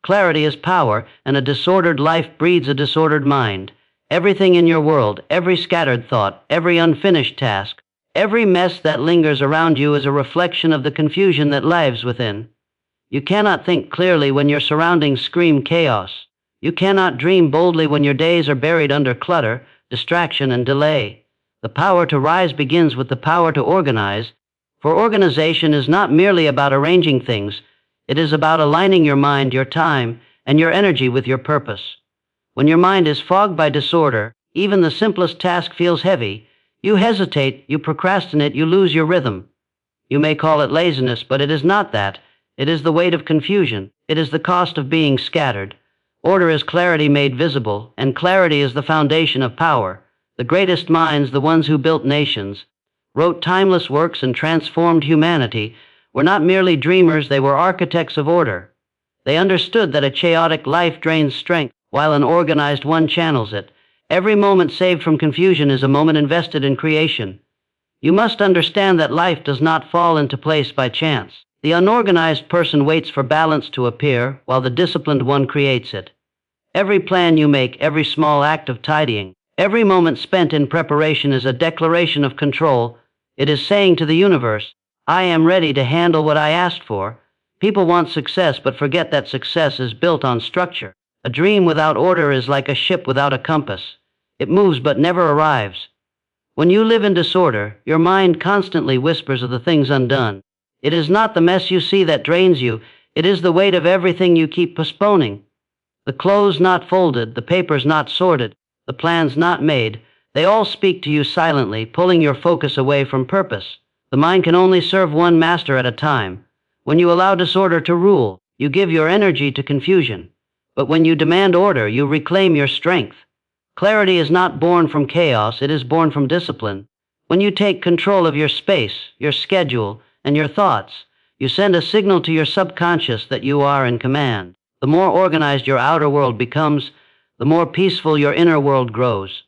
Clarity is power, and a disordered life breeds a disordered mind. Everything in your world, every scattered thought, every unfinished task, every mess that lingers around you is a reflection of the confusion that lives within. You cannot think clearly when your surroundings scream chaos. You cannot dream boldly when your days are buried under clutter, distraction, and delay. The power to rise begins with the power to organize, for organization is not merely about arranging things. It is about aligning your mind, your time, and your energy with your purpose. When your mind is fogged by disorder, even the simplest task feels heavy. You hesitate, you procrastinate, you lose your rhythm. You may call it laziness, but it is not that. It is the weight of confusion. It is the cost of being scattered. Order is clarity made visible, and clarity is the foundation of power. The greatest minds, the ones who built nations, wrote timeless works, and transformed humanity, were not merely dreamers, they were architects of order. They understood that a chaotic life drains strength, while an organized one channels it. Every moment saved from confusion is a moment invested in creation. You must understand that life does not fall into place by chance. The unorganized person waits for balance to appear, while the disciplined one creates it. Every plan you make, every small act of tidying, every moment spent in preparation is a declaration of control. It is saying to the universe, I am ready to handle what I asked for. People want success, but forget that success is built on structure. A dream without order is like a ship without a compass. It moves but never arrives. When you live in disorder, your mind constantly whispers of the things undone. It is not the mess you see that drains you. It is the weight of everything you keep postponing. The clothes not folded, the papers not sorted, the plans not made, they all speak to you silently, pulling your focus away from purpose. The mind can only serve one master at a time. When you allow disorder to rule, you give your energy to confusion. But when you demand order, you reclaim your strength. Clarity is not born from chaos, it is born from discipline. When you take control of your space, your schedule, and your thoughts, you send a signal to your subconscious that you are in command. The more organized your outer world becomes, the more peaceful your inner world grows.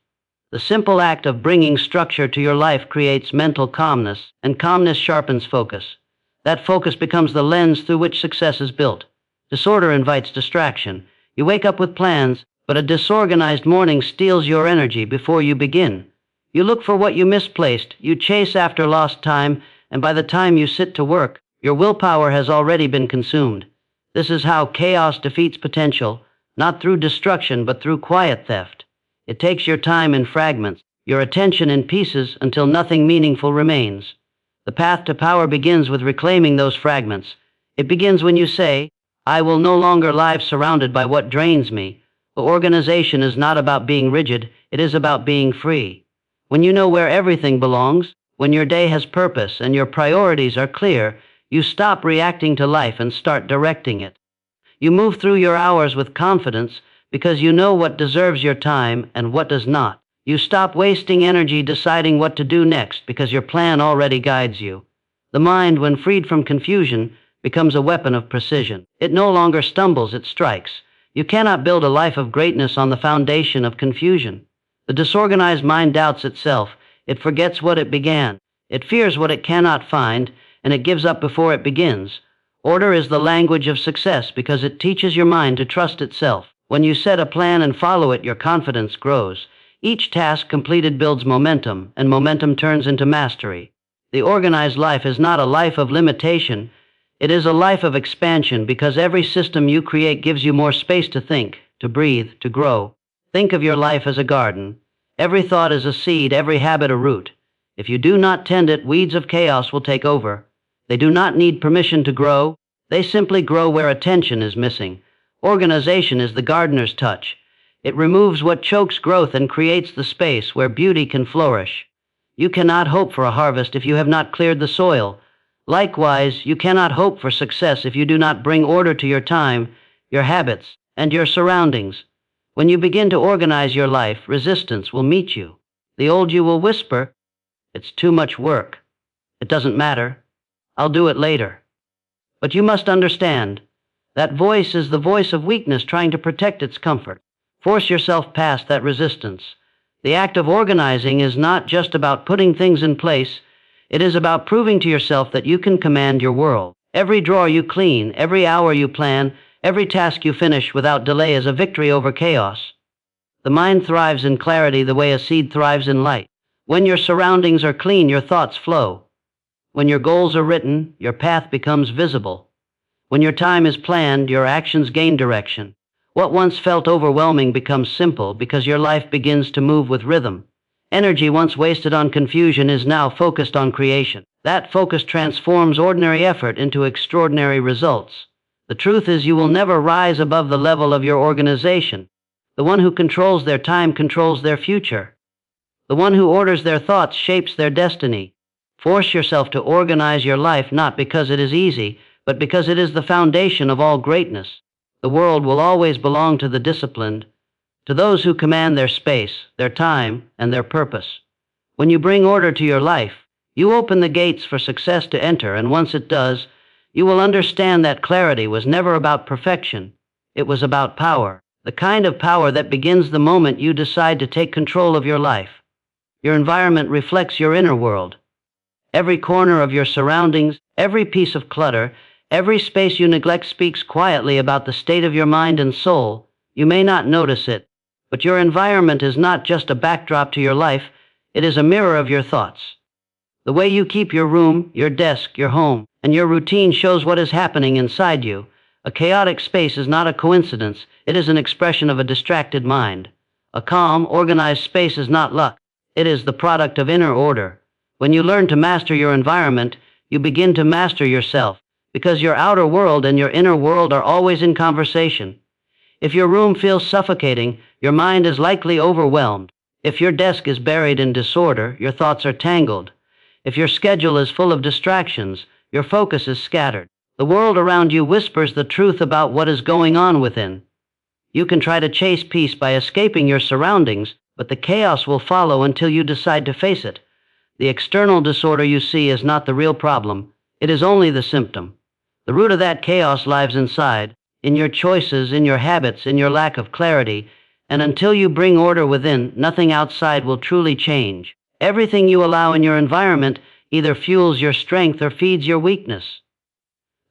The simple act of bringing structure to your life creates mental calmness, and calmness sharpens focus. That focus becomes the lens through which success is built. Disorder invites distraction. You wake up with plans, but a disorganized morning steals your energy before you begin. You look for what you misplaced, you chase after lost time, and by the time you sit to work, your willpower has already been consumed. This is how chaos defeats potential, not through destruction, but through quiet theft. It takes your time in fragments, your attention in pieces, until nothing meaningful remains. The path to power begins with reclaiming those fragments. It begins when you say, I will no longer live surrounded by what drains me. The organization is not about being rigid, it is about being free. When you know where everything belongs, when your day has purpose and your priorities are clear, you stop reacting to life and start directing it. You move through your hours with confidence because you know what deserves your time and what does not. You stop wasting energy deciding what to do next because your plan already guides you. The mind, when freed from confusion, becomes a weapon of precision. It no longer stumbles, it strikes. You cannot build a life of greatness on the foundation of confusion. The disorganized mind doubts itself. It forgets what it began. It fears what it cannot find, and it gives up before it begins. Order is the language of success because it teaches your mind to trust itself. When you set a plan and follow it, your confidence grows. Each task completed builds momentum, and momentum turns into mastery. The organized life is not a life of limitation. It is a life of expansion because every system you create gives you more space to think, to breathe, to grow. Think of your life as a garden. Every thought is a seed, every habit a root. If you do not tend it, weeds of chaos will take over. They do not need permission to grow. They simply grow where attention is missing. Organization is the gardener's touch. It removes what chokes growth and creates the space where beauty can flourish. You cannot hope for a harvest if you have not cleared the soil. Likewise, you cannot hope for success if you do not bring order to your time, your habits, and your surroundings. When you begin to organize your life, resistance will meet you. The old you will whisper, it's too much work. It doesn't matter. I'll do it later. But you must understand, that voice is the voice of weakness trying to protect its comfort. Force yourself past that resistance. The act of organizing is not just about putting things in place. It is about proving to yourself that you can command your world. Every drawer you clean, every hour you plan, Every task you finish without delay is a victory over chaos. The mind thrives in clarity the way a seed thrives in light. When your surroundings are clean, your thoughts flow. When your goals are written, your path becomes visible. When your time is planned, your actions gain direction. What once felt overwhelming becomes simple because your life begins to move with rhythm. Energy once wasted on confusion is now focused on creation. That focus transforms ordinary effort into extraordinary results. The truth is, you will never rise above the level of your organization. The one who controls their time controls their future. The one who orders their thoughts shapes their destiny. Force yourself to organize your life not because it is easy, but because it is the foundation of all greatness. The world will always belong to the disciplined, to those who command their space, their time, and their purpose. When you bring order to your life, you open the gates for success to enter, and once it does, you will understand that clarity was never about perfection. It was about power, the kind of power that begins the moment you decide to take control of your life. Your environment reflects your inner world. Every corner of your surroundings, every piece of clutter, every space you neglect speaks quietly about the state of your mind and soul. You may not notice it, but your environment is not just a backdrop to your life, it is a mirror of your thoughts. The way you keep your room, your desk, your home, and your routine shows what is happening inside you. A chaotic space is not a coincidence, it is an expression of a distracted mind. A calm, organized space is not luck, it is the product of inner order. When you learn to master your environment, you begin to master yourself, because your outer world and your inner world are always in conversation. If your room feels suffocating, your mind is likely overwhelmed. If your desk is buried in disorder, your thoughts are tangled. If your schedule is full of distractions, your focus is scattered. The world around you whispers the truth about what is going on within. You can try to chase peace by escaping your surroundings, but the chaos will follow until you decide to face it. The external disorder you see is not the real problem. It is only the symptom. The root of that chaos lies inside, in your choices, in your habits, in your lack of clarity, and until you bring order within, nothing outside will truly change. Everything you allow in your environment either fuels your strength or feeds your weakness.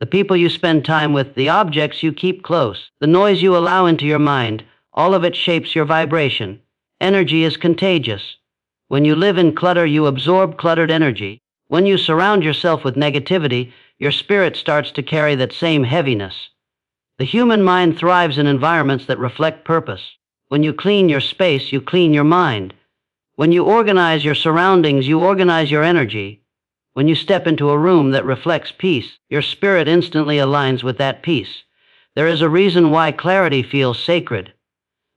The people you spend time with, the objects you keep close, the noise you allow into your mind, all of it shapes your vibration. Energy is contagious. When you live in clutter, you absorb cluttered energy. When you surround yourself with negativity, your spirit starts to carry that same heaviness. The human mind thrives in environments that reflect purpose. When you clean your space, you clean your mind. When you organize your surroundings, you organize your energy. When you step into a room that reflects peace, your spirit instantly aligns with that peace. There is a reason why clarity feels sacred.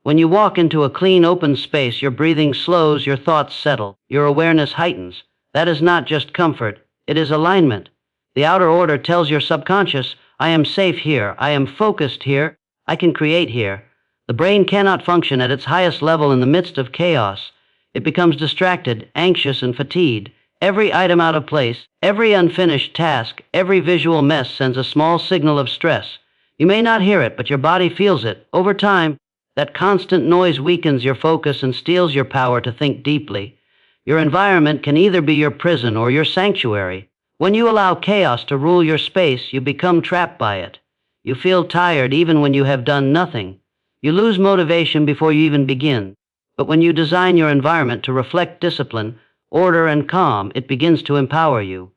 When you walk into a clean, open space, your breathing slows, your thoughts settle, your awareness heightens. That is not just comfort, it is alignment. The outer order tells your subconscious, I am safe here, I am focused here, I can create here. The brain cannot function at its highest level in the midst of chaos. It becomes distracted, anxious, and fatigued. Every item out of place, every unfinished task, every visual mess sends a small signal of stress. You may not hear it, but your body feels it. Over time, that constant noise weakens your focus and steals your power to think deeply. Your environment can either be your prison or your sanctuary. When you allow chaos to rule your space, you become trapped by it. You feel tired even when you have done nothing. You lose motivation before you even begin. But when you design your environment to reflect discipline, order, and calm, it begins to empower you.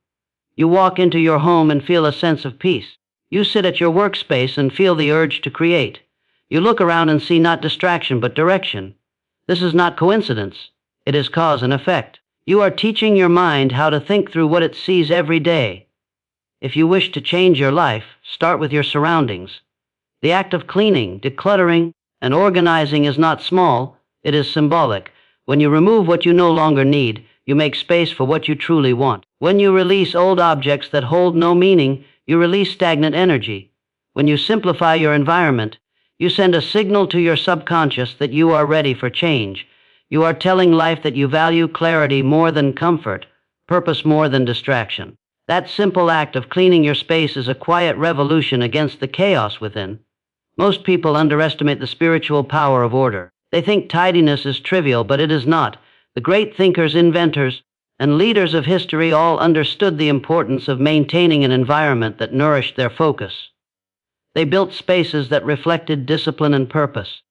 You walk into your home and feel a sense of peace. You sit at your workspace and feel the urge to create. You look around and see not distraction but direction. This is not coincidence. It is cause and effect. You are teaching your mind how to think through what it sees every day. If you wish to change your life, start with your surroundings. The act of cleaning, decluttering, and organizing is not small, it is symbolic. When you remove what you no longer need, you make space for what you truly want. When you release old objects that hold no meaning, you release stagnant energy. When you simplify your environment, you send a signal to your subconscious that you are ready for change. You are telling life that you value clarity more than comfort, purpose more than distraction. That simple act of cleaning your space is a quiet revolution against the chaos within. Most people underestimate the spiritual power of order. They think tidiness is trivial, but it is not. The great thinkers, inventors, and leaders of history all understood the importance of maintaining an environment that nourished their focus. They built spaces that reflected discipline and purpose,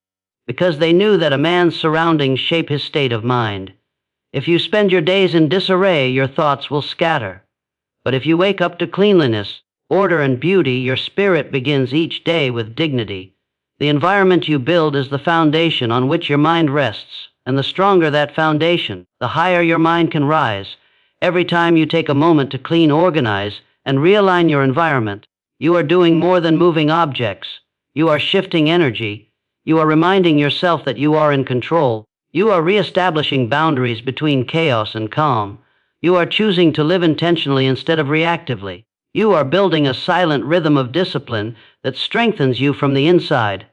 because they knew that a man's surroundings shape his state of mind. If you spend your days in disarray, your thoughts will scatter. But if you wake up to cleanliness, order, and beauty, your spirit begins each day with dignity. The environment you build is the foundation on which your mind rests, and the stronger that foundation, the higher your mind can rise. Every time you take a moment to clean, organize, and realign your environment, you are doing more than moving objects. You are shifting energy. You are reminding yourself that you are in control. You are reestablishing boundaries between chaos and calm. You are choosing to live intentionally instead of reactively. You are building a silent rhythm of discipline that strengthens you from the inside.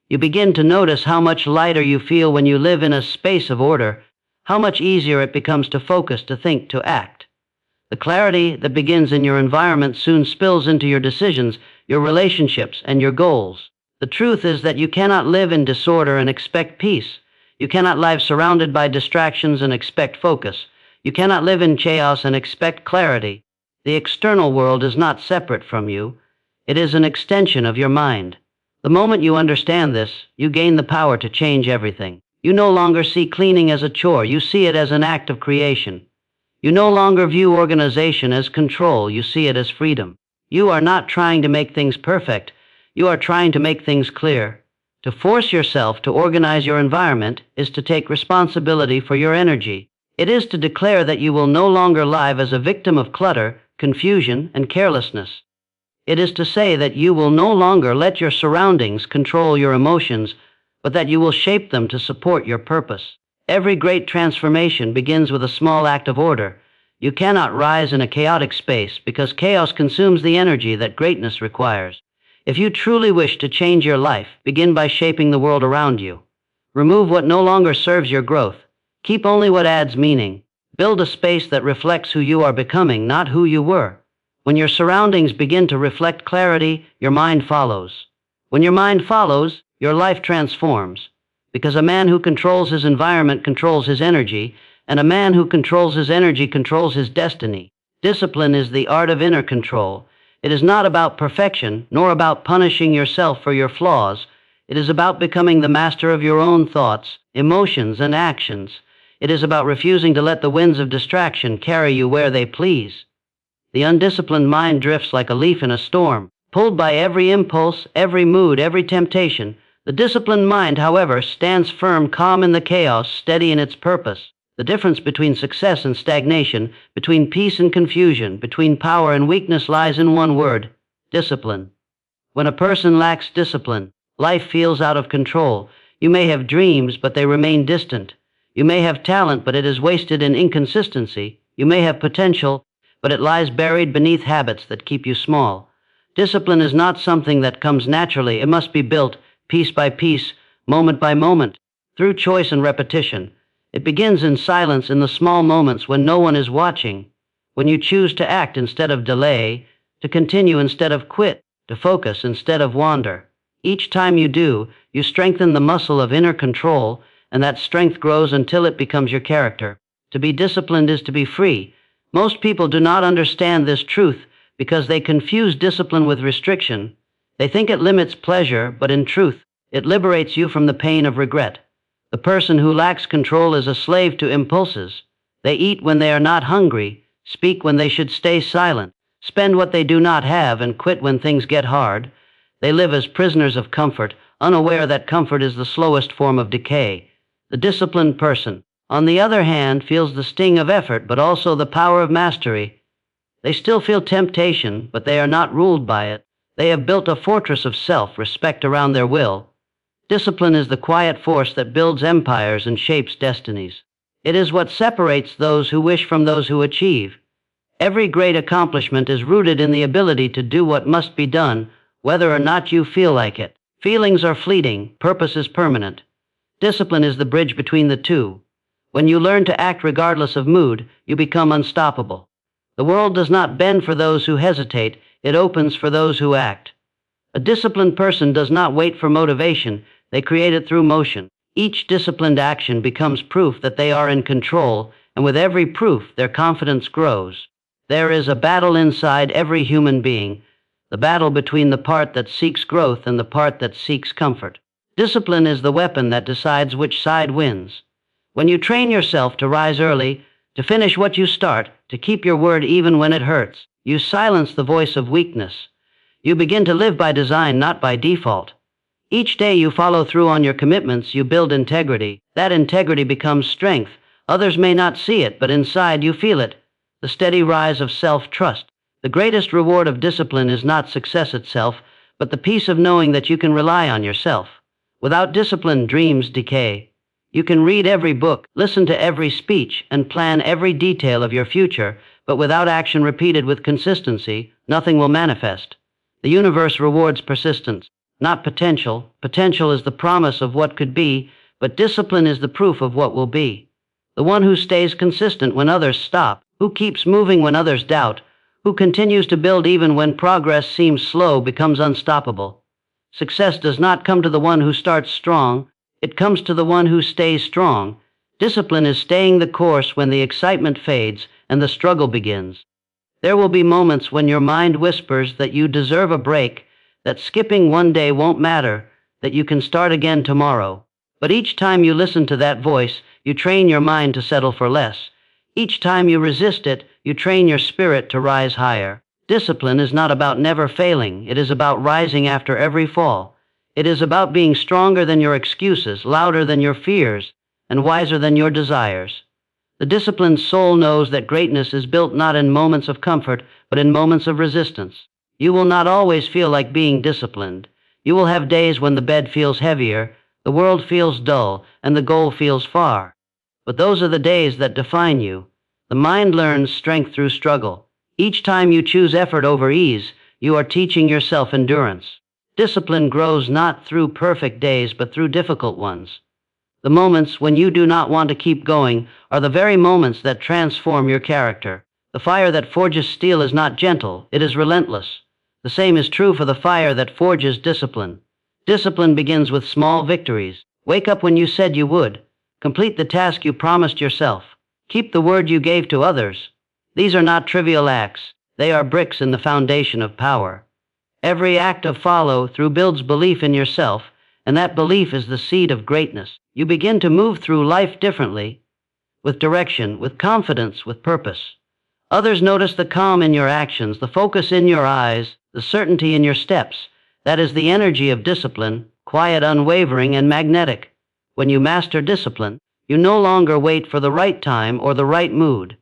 You begin to notice how much lighter you feel when you live in a space of order, how much easier it becomes to focus, to think, to act. The clarity that begins in your environment soon spills into your decisions, your relationships, and your goals. The truth is that you cannot live in disorder and expect peace. You cannot live surrounded by distractions and expect focus. You cannot live in chaos and expect clarity. The external world is not separate from you. It is an extension of your mind. The moment you understand this, you gain the power to change everything. You no longer see cleaning as a chore. You see it as an act of creation. You no longer view organization as control. You see it as freedom. You are not trying to make things perfect. You are trying to make things clear. To force yourself to organize your environment is to take responsibility for your energy. It is to declare that you will no longer live as a victim of clutter, confusion, and carelessness. It is to say that you will no longer let your surroundings control your emotions, but that you will shape them to support your purpose. Every great transformation begins with a small act of order. You cannot rise in a chaotic space because chaos consumes the energy that greatness requires. If you truly wish to change your life, begin by shaping the world around you. Remove what no longer serves your growth. Keep only what adds meaning. Build a space that reflects who you are becoming, not who you were. When your surroundings begin to reflect clarity, your mind follows. When your mind follows, your life transforms. Because a man who controls his environment controls his energy, and a man who controls his energy controls his destiny. Discipline is the art of inner control. It is not about perfection, nor about punishing yourself for your flaws. It is about becoming the master of your own thoughts, emotions, and actions. It is about refusing to let the winds of distraction carry you where they please. The undisciplined mind drifts like a leaf in a storm, pulled by every impulse, every mood, every temptation. The disciplined mind, however, stands firm, calm in the chaos, steady in its purpose. The difference between success and stagnation, between peace and confusion, between power and weakness lies in one word: discipline. When a person lacks discipline, life feels out of control. You may have dreams, but they remain distant. You may have talent, but it is wasted in inconsistency. You may have potential, but it lies buried beneath habits that keep you small. Discipline is not something that comes naturally. It must be built, piece by piece, moment by moment, through choice and repetition. It begins in silence, in the small moments when no one is watching, when you choose to act instead of delay, to continue instead of quit, to focus instead of wander. Each time you do, you strengthen the muscle of inner control, and that strength grows until it becomes your character. To be disciplined is to be free. Most people do not understand this truth because they confuse discipline with restriction. They think it limits pleasure, but in truth, it liberates you from the pain of regret. The person who lacks control is a slave to impulses. They eat when they are not hungry, speak when they should stay silent, spend what they do not have, and quit when things get hard. They live as prisoners of comfort, unaware that comfort is the slowest form of decay. The disciplined person, on the other hand, feels the sting of effort, but also the power of mastery. They still feel temptation, but they are not ruled by it. They have built a fortress of self-respect around their will. Discipline is the quiet force that builds empires and shapes destinies. It is what separates those who wish from those who achieve. Every great accomplishment is rooted in the ability to do what must be done, whether or not you feel like it. Feelings are fleeting, purpose is permanent. Discipline is the bridge between the two. When you learn to act regardless of mood, you become unstoppable. The world does not bend for those who hesitate, it opens for those who act. A disciplined person does not wait for motivation, they create it through motion. Each disciplined action becomes proof that they are in control, and with every proof, their confidence grows. There is a battle inside every human being. the battle between the part that seeks growth and the part that seeks comfort. Discipline is the weapon that decides which side wins. When you train yourself to rise early, to finish what you start, to keep your word even when it hurts, you silence the voice of weakness. You begin to live by design, not by default. Each day you follow through on your commitments, you build integrity. That integrity becomes strength. Others may not see it, but inside you feel it. The steady rise of self-trust. The greatest reward of discipline is not success itself, but the peace of knowing that you can rely on yourself. Without discipline, dreams decay. You can read every book, listen to every speech, and plan every detail of your future, but without action repeated with consistency, nothing will manifest. The universe rewards persistence, not potential. Potential is the promise of what could be, but discipline is the proof of what will be. The one who stays consistent when others stop, who keeps moving when others doubt, who continues to build even when progress seems slow, becomes unstoppable. Success does not come to the one who starts strong, it comes to the one who stays strong. Discipline is staying the course when the excitement fades and the struggle begins. There will be moments when your mind whispers that you deserve a break, that skipping one day won't matter, that you can start again tomorrow. But each time you listen to that voice, you train your mind to settle for less. Each time you resist it, you train your spirit to rise higher. Discipline is not about never failing. It is about rising after every fall. It is about being stronger than your excuses, louder than your fears, and wiser than your desires. The disciplined soul knows that greatness is built not in moments of comfort, but in moments of resistance. You will not always feel like being disciplined. You will have days when the bed feels heavier, the world feels dull, and the goal feels far. But those are the days that define you. The mind learns strength through struggle. Each time you choose effort over ease, you are teaching yourself endurance. Discipline grows not through perfect days, but through difficult ones. The moments when you do not want to keep going are the very moments that transform your character. The fire that forges steel is not gentle, it is relentless. The same is true for the fire that forges discipline. Discipline begins with small victories. Wake up when you said you would. Complete the task you promised yourself. Keep the word you gave to others. These are not trivial acts. They are bricks in the foundation of power. Every act of follow-through builds belief in yourself, and that belief is the seed of greatness. You begin to move through life differently, with direction, with confidence, with purpose. Others notice the calm in your actions, the focus in your eyes, the certainty in your steps. That is the energy of discipline, quiet, unwavering, and magnetic. When you master discipline, you no longer wait for the right time or the right mood.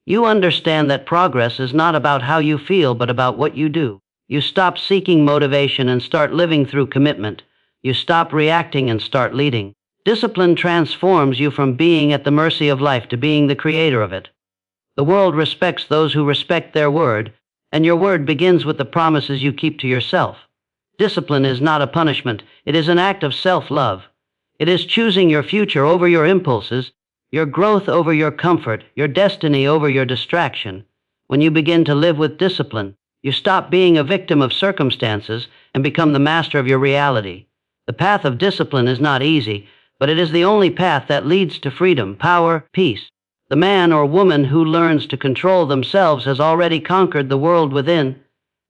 You understand that progress is not about how you feel, but about what you do. You stop seeking motivation and start living through commitment. You stop reacting and start leading. Discipline transforms you from being at the mercy of life to being the creator of it. The world respects those who respect their word, and your word begins with the promises you keep to yourself. Discipline is not a punishment. It is an act of self-love. It is choosing your future over your impulses, your growth over your comfort, your destiny over your distraction. When you begin to live with discipline, you stop being a victim of circumstances and become the master of your reality. The path of discipline is not easy, but it is the only path that leads to freedom, power, peace. The man or woman who learns to control themselves has already conquered the world within,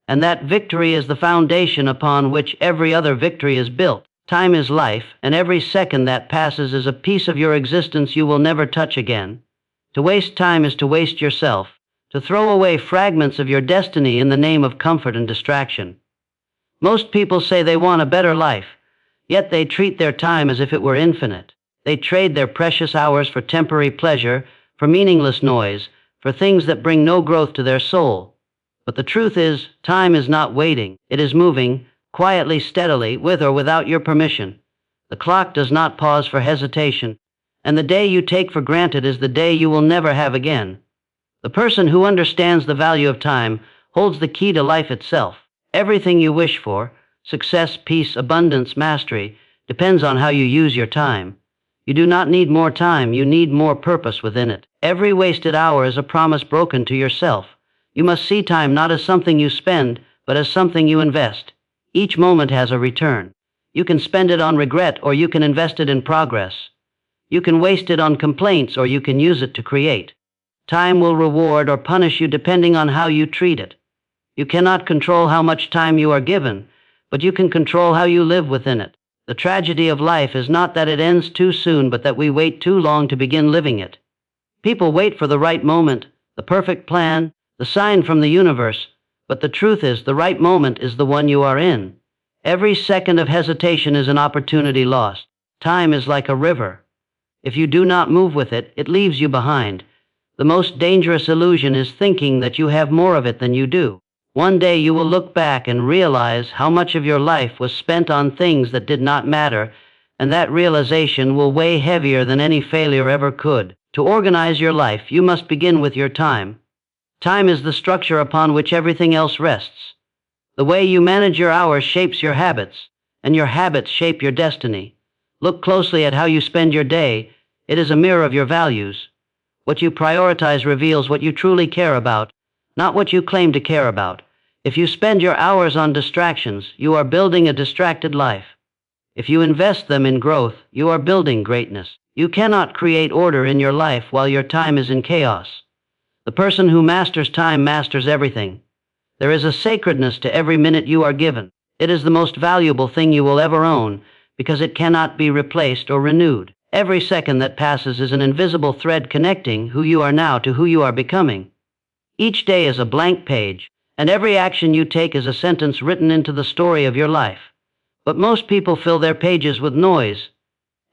and that victory is the foundation upon which every other victory is built. Time is life, and every second that passes is a piece of your existence you will never touch again. To waste time is to waste yourself, to throw away fragments of your destiny in the name of comfort and distraction. Most people say they want a better life, yet they treat their time as if it were infinite. They trade their precious hours for temporary pleasure, for meaningless noise, for things that bring no growth to their soul. But the truth is, time is not waiting, it is moving, quietly, steadily, with or without your permission. The clock does not pause for hesitation, and the day you take for granted is the day you will never have again. The person who understands the value of time holds the key to life itself. Everything you wish for, success, peace, abundance, mastery, depends on how you use your time. You do not need more time, you need more purpose within it. Every wasted hour is a promise broken to yourself. You must see time not as something you spend, but as something you invest. Each moment has a return. You can spend it on regret, or you can invest it in progress. You can waste it on complaints, or you can use it to create. Time will reward or punish you depending on how you treat it. You cannot control how much time you are given, but you can control how you live within it. The tragedy of life is not that it ends too soon, but that we wait too long to begin living it. People wait for the right moment, the perfect plan, the sign from the universe, but the truth is the right moment is the one you are in. Every second of hesitation is an opportunity lost. Time is like a river. If you do not move with it, it leaves you behind. The most dangerous illusion is thinking that you have more of it than you do. One day you will look back and realize how much of your life was spent on things that did not matter, and that realization will weigh heavier than any failure ever could. To organize your life, you must begin with your time. Time is the structure upon which everything else rests. The way you manage your hours shapes your habits, and your habits shape your destiny. Look closely at how you spend your day. It is a mirror of your values. What you prioritize reveals what you truly care about, not what you claim to care about. If you spend your hours on distractions, you are building a distracted life. If you invest them in growth, you are building greatness. You cannot create order in your life while your time is in chaos. The person who masters time masters everything. There is a sacredness to every minute you are given. It is the most valuable thing you will ever own, because it cannot be replaced or renewed. Every second that passes is an invisible thread connecting who you are now to who you are becoming. Each day is a blank page, and every action you take is a sentence written into the story of your life. But most people fill their pages with noise,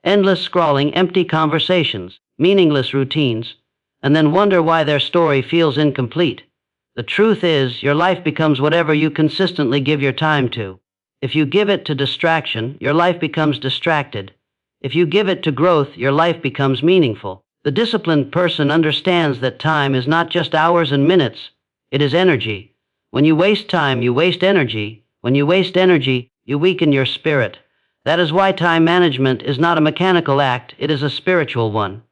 endless scrolling, empty conversations, meaningless routines, and then wonder why their story feels incomplete. The truth is, your life becomes whatever you consistently give your time to. If you give it to distraction, your life becomes distracted. If you give it to growth, your life becomes meaningful. The disciplined person understands that time is not just hours and minutes, it is energy. When you waste time, you waste energy. When you waste energy, you weaken your spirit. That is why time management is not a mechanical act, it is a spiritual one.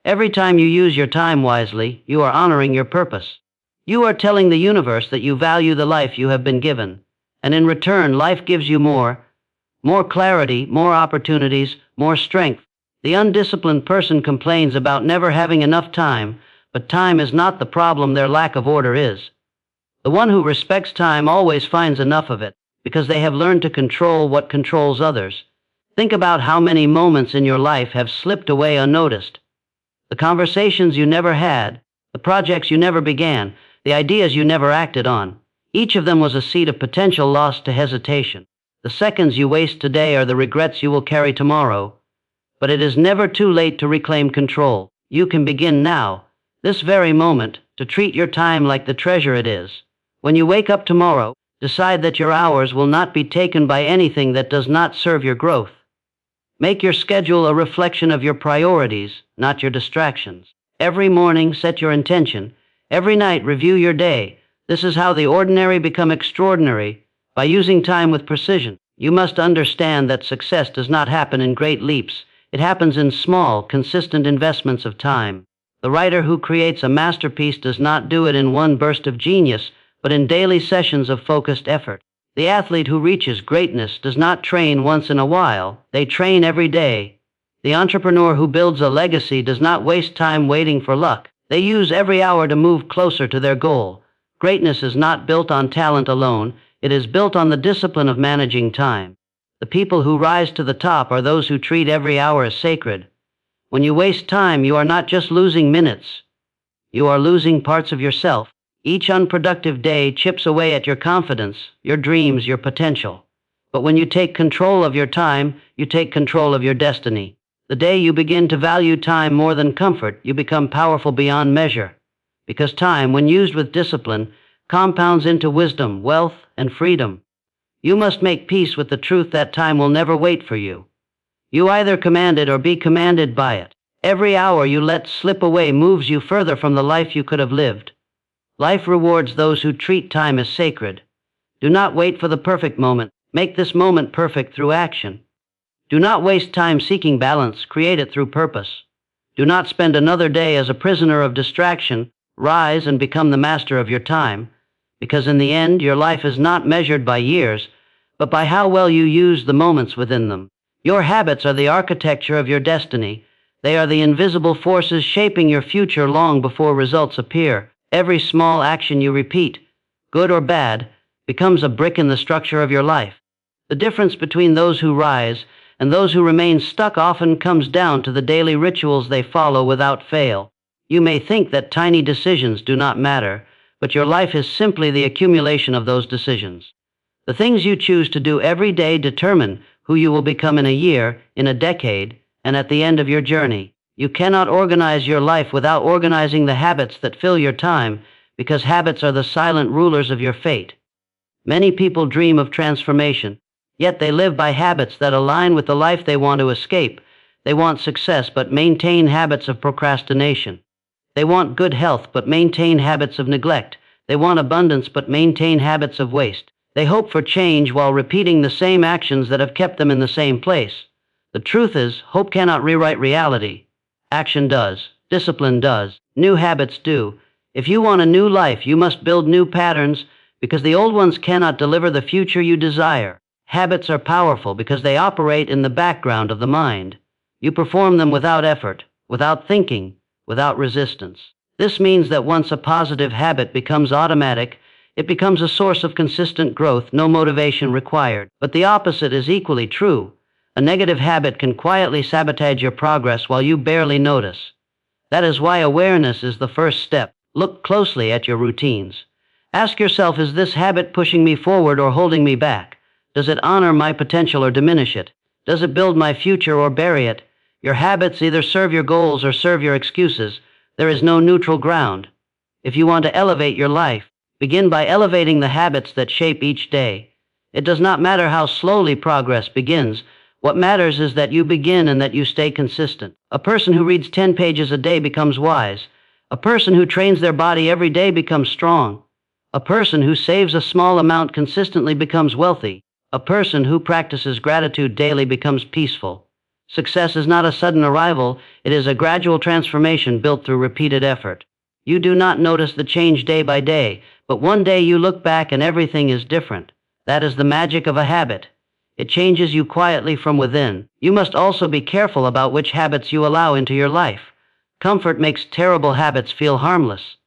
Every time you use your time wisely, you are honoring your purpose. You are telling the universe that you value the life you have been given, and in return, life gives you more clarity, more opportunities, more strength. The undisciplined person complains about never having enough time, but time is not the problem, their lack of order is. The one who respects time always finds enough of it, because they have learned to control what controls others. Think about how many moments in your life have slipped away unnoticed. The conversations you never had, the projects you never began, the ideas you never acted on. Each of them was a seed of potential lost to hesitation. The seconds you waste today are the regrets you will carry tomorrow. But it is never too late to reclaim control. You can begin now, this very moment, to treat your time like the treasure it is. When you wake up tomorrow, decide that your hours will not be taken by anything that does not serve your growth. Make your schedule a reflection of your priorities, not your distractions. Every morning, set your intention. Every night, review your day. This is how the ordinary become extraordinary, by using time with precision. You must understand that success does not happen in great leaps. It happens in small, consistent investments of time. The writer who creates a masterpiece does not do it in one burst of genius, but in daily sessions of focused effort. The athlete who reaches greatness does not train once in a while, they train every day. The entrepreneur who builds a legacy does not waste time waiting for luck. They use every hour to move closer to their goal. Greatness is not built on talent alone, it is built on the discipline of managing time. The people who rise to the top are those who treat every hour as sacred. When you waste time, you are not just losing minutes. You are losing parts of yourself. Each unproductive day chips away at your confidence, your dreams, your potential. But when you take control of your time, you take control of your destiny. The day you begin to value time more than comfort, you become powerful beyond measure. Because time, when used with discipline, compounds into wisdom, wealth, and freedom. You must make peace with the truth that time will never wait for you. You either command it or be commanded by it. Every hour you let slip away moves you further from the life you could have lived. Life rewards those who treat time as sacred. Do not wait for the perfect moment. Make this moment perfect through action. Do not waste time seeking balance. Create it through purpose. Do not spend another day as a prisoner of distraction. Rise and become the master of your time, because in the end, your life is not measured by years, but by how well you use the moments within them. Your habits are the architecture of your destiny. They are the invisible forces shaping your future long before results appear. Every small action you repeat, good or bad, becomes a brick in the structure of your life. The difference between those who rise and those who remain stuck often comes down to the daily rituals they follow without fail. You may think that tiny decisions do not matter, but your life is simply the accumulation of those decisions. The things you choose to do every day determine who you will become in a year, in a decade, and at the end of your journey. You cannot organize your life without organizing the habits that fill your time, because habits are the silent rulers of your fate. Many people dream of transformation, yet they live by habits that align with the life they want to escape. They want success but maintain habits of procrastination. They want good health but maintain habits of neglect. They want abundance but maintain habits of waste. They hope for change while repeating the same actions that have kept them in the same place. The truth is, hope cannot rewrite reality. Action does. Discipline does. New habits do. If you want a new life, you must build new patterns, because the old ones cannot deliver the future you desire. Habits are powerful because they operate in the background of the mind. You perform them without effort, without thinking, without resistance. This means that once a positive habit becomes automatic, it becomes a source of consistent growth, no motivation required. But the opposite is equally true. A negative habit can quietly sabotage your progress while you barely notice. That is why awareness is the first step. Look closely at your routines. Ask yourself, is this habit pushing me forward or holding me back? Does it honor my potential or diminish it? Does it build my future or bury it? Your habits either serve your goals or serve your excuses. There is no neutral ground. If you want to elevate your life, begin by elevating the habits that shape each day. It does not matter how slowly progress begins. What matters is that you begin and that you stay consistent. A person who reads 10 pages a day becomes wise. A person who trains their body every day becomes strong. A person who saves a small amount consistently becomes wealthy. A person who practices gratitude daily becomes peaceful. Success is not a sudden arrival, it is a gradual transformation built through repeated effort. You do not notice the change day by day, but one day you look back and everything is different. That is the magic of a habit. It changes you quietly from within. You must also be careful about which habits you allow into your life. Comfort makes terrible habits feel harmless.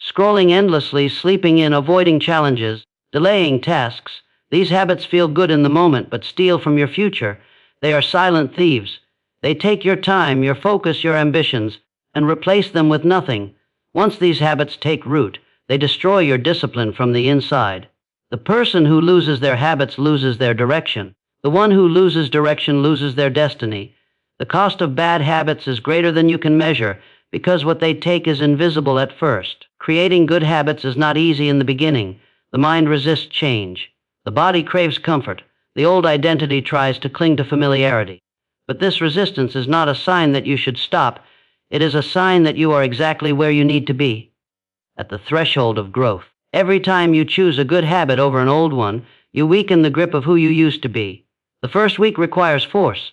Scrolling endlessly, sleeping in, avoiding challenges, delaying tasks, these habits feel good in the moment but steal from your future. They are silent thieves. They take your time, your focus, your ambitions, and replace them with nothing. Once these habits take root, they destroy your discipline from the inside. The person who loses their habits loses their direction. The one who loses direction loses their destiny. The cost of bad habits is greater than you can measure, because what they take is invisible at first. Creating good habits is not easy in the beginning. The mind resists change. The body craves comfort. The old identity tries to cling to familiarity. But this resistance is not a sign that you should stop. It is a sign that you are exactly where you need to be, at the threshold of growth. Every time you choose a good habit over an old one, you weaken the grip of who you used to be. The first week requires force.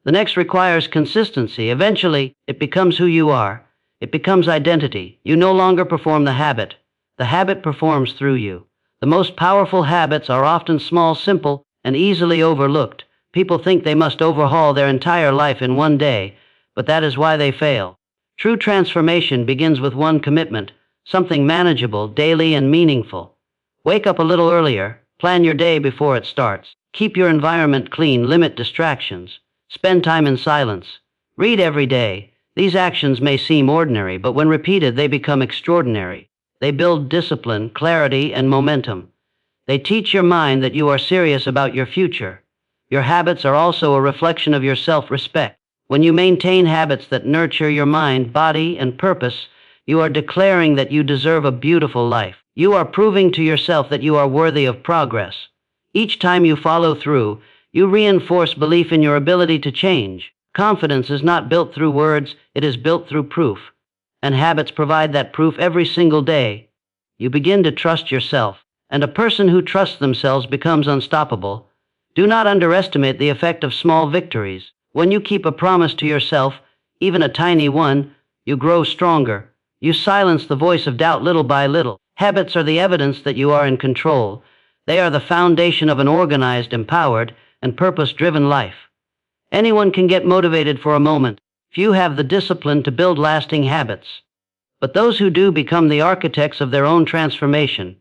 The next requires consistency. Eventually, it becomes who you are. It becomes identity. You no longer perform the habit. The habit performs through you. The most powerful habits are often small, simple, and easily overlooked. People think they must overhaul their entire life in one day, but that is why they fail. True transformation begins with one commitment, something manageable, daily, and meaningful. Wake up a little earlier. Plan your day before it starts. Keep your environment clean. Limit distractions. Spend time in silence. Read every day. These actions may seem ordinary, but when repeated, they become extraordinary. They build discipline, clarity, and momentum. They teach your mind that you are serious about your future. Your habits are also a reflection of your self-respect. When you maintain habits that nurture your mind, body, and purpose, you are declaring that you deserve a beautiful life. You are proving to yourself that you are worthy of progress. Each time you follow through, you reinforce belief in your ability to change. Confidence is not built through words, it is built through proof. And habits provide that proof every single day. You begin to trust yourself, and a person who trusts themselves becomes unstoppable. Do not underestimate the effect of small victories. When you keep a promise to yourself, even a tiny one, you grow stronger. You silence the voice of doubt little by little. Habits are the evidence that you are in control. They are the foundation of an organized, empowered, and purpose-driven life. Anyone can get motivated for a moment. Few have the discipline to build lasting habits. But those who do become the architects of their own transformation.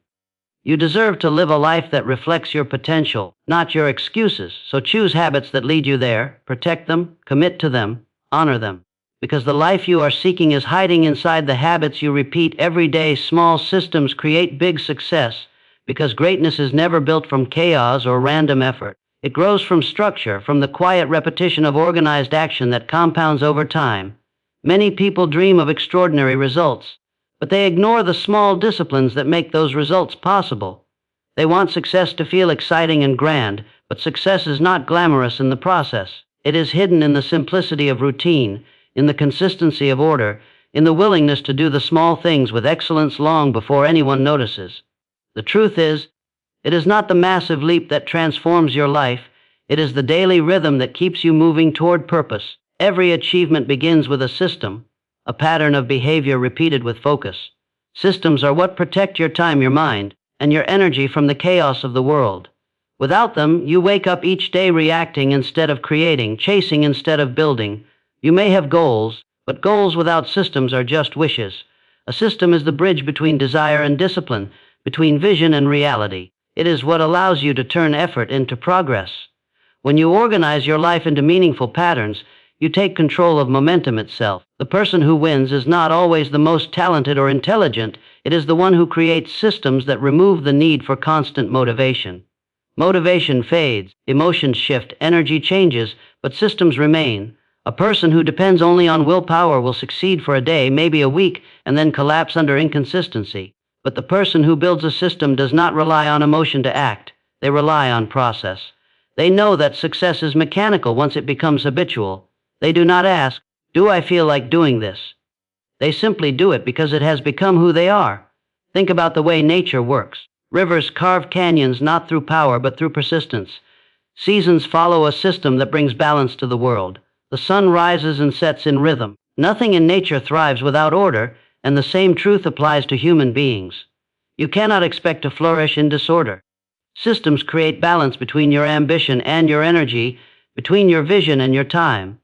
You deserve to live a life that reflects your potential, not your excuses. So choose habits that lead you there, protect them, commit to them, honor them. Because the life you are seeking is hiding inside the habits you repeat every day. Small systems create big success, because greatness is never built from chaos or random effort. It grows from structure, from the quiet repetition of organized action that compounds over time. Many people dream of extraordinary results, but they ignore the small disciplines that make those results possible. They want success to feel exciting and grand, but success is not glamorous in the process. It is hidden in the simplicity of routine, in the consistency of order, in the willingness to do the small things with excellence long before anyone notices. The truth is, it is not the massive leap that transforms your life. It is the daily rhythm that keeps you moving toward purpose. Every achievement begins with a system, a pattern of behavior repeated with focus. Systems are what protect your time, your mind, and your energy from the chaos of the world. Without them, you wake up each day reacting instead of creating, chasing instead of building. You may have goals, but goals without systems are just wishes. A system is the bridge between desire and discipline, between vision and reality. It is what allows you to turn effort into progress. When you organize your life into meaningful patterns, you take control of momentum itself. The person who wins is not always the most talented or intelligent. It is the one who creates systems that remove the need for constant motivation. Motivation fades, emotions shift, energy changes, but systems remain. A person who depends only on willpower will succeed for a day, maybe a week, and then collapse under inconsistency. But the person who builds a system does not rely on emotion to act. They rely on process. They know that success is mechanical once it becomes habitual. They do not ask, "Do I feel like doing this?" They simply do it because it has become who they are. Think about the way nature works. Rivers carve canyons not through power but through persistence. Seasons follow a system that brings balance to the world. The sun rises and sets in rhythm. Nothing in nature thrives without order, and the same truth applies to human beings. You cannot expect to flourish in disorder. Systems create balance between your ambition and your energy, between your vision and your time.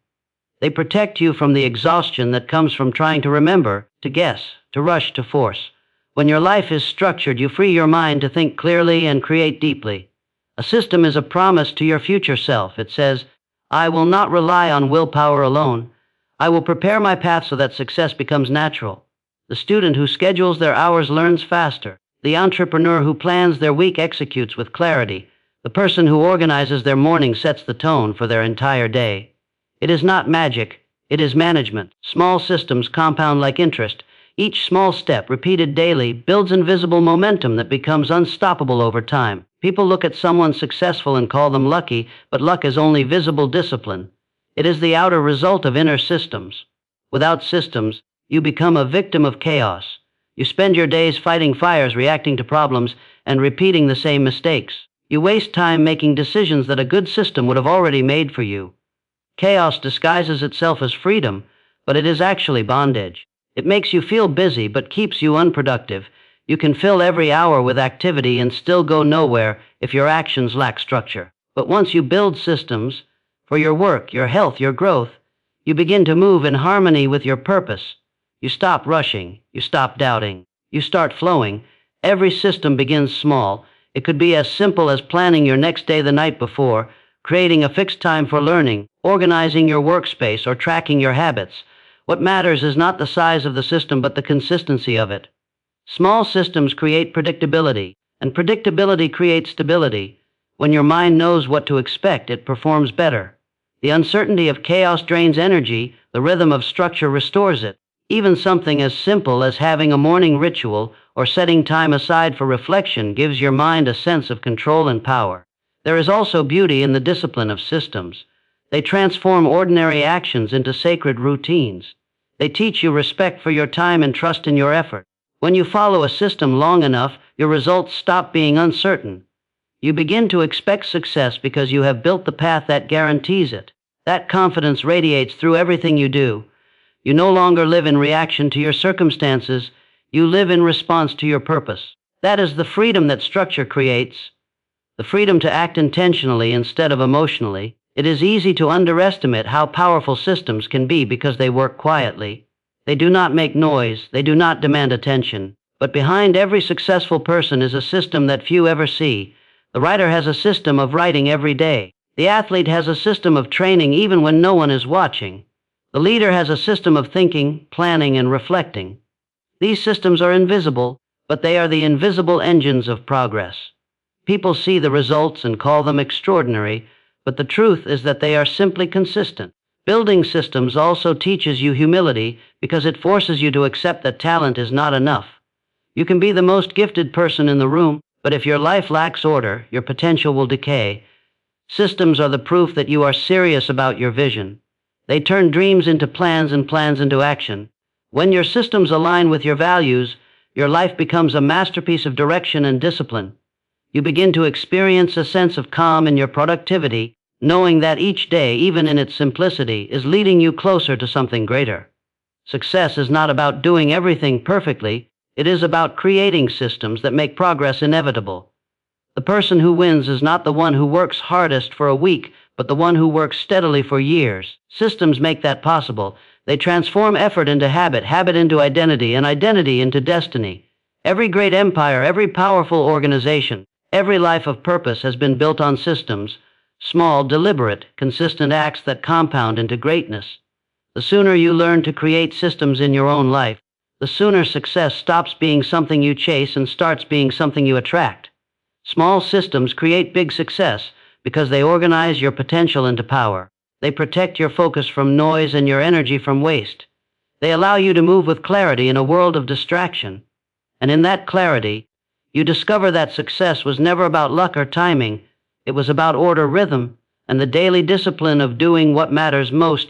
They protect you from the exhaustion that comes from trying to remember, to guess, to rush, to force. When your life is structured, you free your mind to think clearly and create deeply. A system is a promise to your future self. It says, "I will not rely on willpower alone. I will prepare my path so that success becomes natural." The student who schedules their hours learns faster. The entrepreneur who plans their week executes with clarity. The person who organizes their morning sets the tone for their entire day. It is not magic, it is management. Small systems compound like interest. Each small step, repeated daily, builds invisible momentum that becomes unstoppable over time. People look at someone successful and call them lucky, but luck is only visible discipline. It is the outer result of inner systems. Without systems, you become a victim of chaos. You spend your days fighting fires, reacting to problems, and repeating the same mistakes. You waste time making decisions that a good system would have already made for you. Chaos disguises itself as freedom, but it is actually bondage. It makes you feel busy but keeps you unproductive. You can fill every hour with activity and still go nowhere if your actions lack structure. But once you build systems for your work, your health, your growth, you begin to move in harmony with your purpose. You stop rushing, you stop doubting, you start flowing. Every system begins small. It could be as simple as planning your next day the night before, creating a fixed time for learning, organizing your workspace, or tracking your habits. What matters is not the size of the system but the consistency of it. Small systems create predictability, and predictability creates stability. When your mind knows what to expect, it performs better. The uncertainty of chaos drains energy, the rhythm of structure restores it. Even something as simple as having a morning ritual or setting time aside for reflection gives your mind a sense of control and power. There is also beauty in the discipline of systems. They transform ordinary actions into sacred routines. They teach you respect for your time and trust in your effort. When you follow a system long enough, your results stop being uncertain. You begin to expect success because you have built the path that guarantees it. That confidence radiates through everything you do. You no longer live in reaction to your circumstances. You live in response to your purpose. That is the freedom that structure creates. The freedom to act intentionally instead of emotionally. It is easy to underestimate how powerful systems can be because they work quietly. They do not make noise, they do not demand attention, But behind every successful person is a system that few ever see. The writer has a system of writing every day. The athlete has a system of training even when no one is watching. The leader has a system of thinking, planning, and reflecting. These systems are invisible, but they are the invisible engines of progress. People see the results and call them extraordinary, but the truth is that they are simply consistent. Building systems also teaches you humility because it forces you to accept that talent is not enough. You can be the most gifted person in the room, but if your life lacks order, your potential will decay. Systems are the proof that you are serious about your vision. They turn dreams into plans and plans into action. When your systems align with your values, your life becomes a masterpiece of direction and discipline. You begin to experience a sense of calm in your productivity, knowing that each day, even in its simplicity, is leading you closer to something greater. Success is not about doing everything perfectly. It is about creating systems that make progress inevitable. The person who wins is not the one who works hardest for a week, but the one who works steadily for years. Systems make that possible. They transform effort into habit, habit into identity, and identity into destiny. Every great empire, every powerful organization, every life of purpose has been built on systems, small, deliberate, consistent acts that compound into greatness. The sooner you learn to create systems in your own life, the sooner success stops being something you chase and starts being something you attract. Small systems create big success because they organize your potential into power. They protect your focus from noise and your energy from waste. They allow you to move with clarity in a world of distraction. And in that clarity, you discover that success was never about luck or timing. It was about order, rhythm, and the daily discipline of doing what matters most.